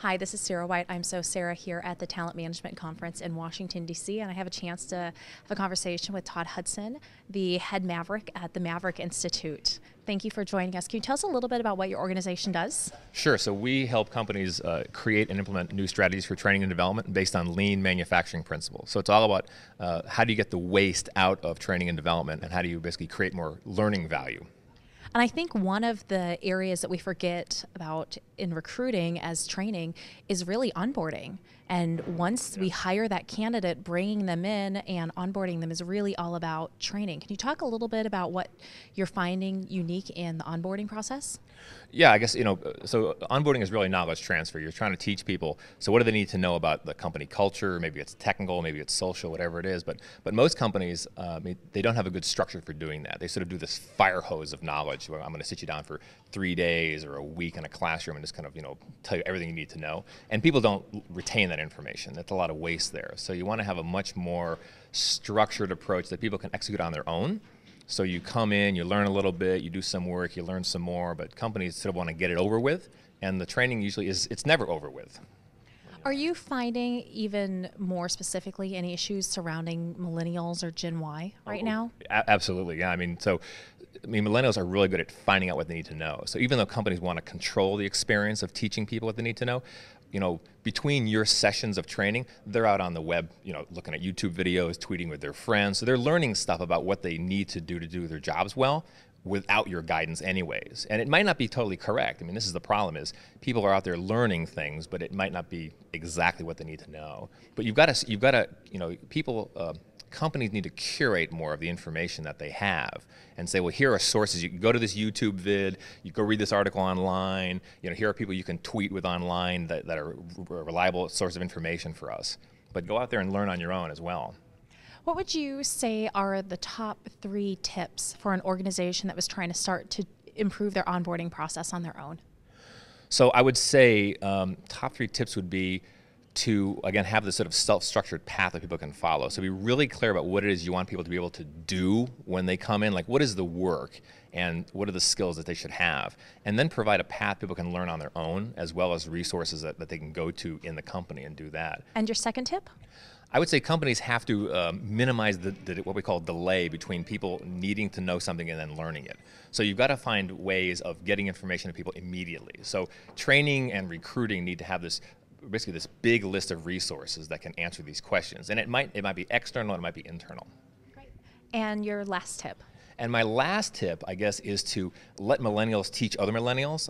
Hi, this is Sarah White. I'm Sarah here at the Talent Management Conference in Washington, D.C., and I have a chance to have a conversation with Todd Hudson, the head Maverick at the Maverick Institute. Thank you for joining us. Can you tell us a little bit about what your organization does? Sure. So we help companies create and implement new strategies for training and development based on lean manufacturing principles. So it's all about how do you get the waste out of training and development, and how do you basically create more learning value. And I think one of the areas that we forget about in recruiting as training is really onboarding. And once we hire that candidate, bringing them in and onboarding them is really all about training. Can you talk a little bit about what you're finding unique in the onboarding process? Yeah, I guess, so onboarding is really knowledge transfer. You're trying to teach people, so what do they need to know about the company culture? Maybe it's technical, maybe it's social, whatever it is. But most companies, they don't have a good structure for doing that. They sort of do this fire hose of knowledge. Where I'm going to sit you down for 3 days or a week in a classroom and just kind of, tell you everything you need to know. And people don't retain that information. That's a lot of waste there. So you want to have a much more structured approach that people can execute on their own. So you come in, you learn a little bit, you do some work, you learn some more, but companies sort of want to get it over with, and the training usually it's never over with. Are you finding even more specifically any issues surrounding millennials or Gen Y right now? Absolutely, yeah. Millennials are really good at finding out what they need to know. So even though companies want to control the experience of teaching people what they need to know, between your sessions of training, they're out on the web, looking at YouTube videos, tweeting with their friends. So they're learning stuff about what they need to do their jobs well without your guidance anyways. And it might not be totally correct. This is the problem, is people are out there learning things, but it might not be exactly what they need to know. But companies need to curate more of the information that they have and say, well, here are sources. You can go to this YouTube vid, you go read this article online, here are people you can tweet with online that are a reliable source of information for us. But go out there and learn on your own as well. What would you say are the top 3 tips for an organization that was trying to start to improve their onboarding process on their own? So I would say top 3 tips would be to, again, have this sort of self-structured path that people can follow. So be really clear about what it is you want people to be able to do when they come in, like what is the work and what are the skills that they should have, and then provide a path people can learn on their own, as well as resources that they can go to in the company and do that. And your second tip? I would say companies have to minimize what we call delay between people needing to know something and then learning it. So you've got to find ways of getting information to people immediately. So training and recruiting need to have basically this big list of resources that can answer these questions. And it might be external, it might be internal. Great. And your last tip? And my last tip, I guess, is to let millennials teach other millennials.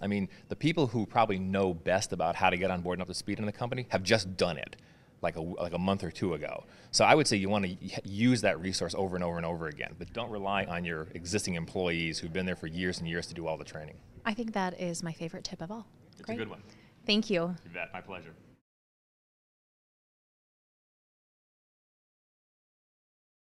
The people who probably know best about how to get on board and up to speed in the company have just done it like a month or 2 ago. So I would say you want to use that resource over and over and over again, but don't rely on your existing employees who've been there for years and years to do all the training. I think that is my favorite tip of all. It's a good one. Thank you. You bet. My pleasure.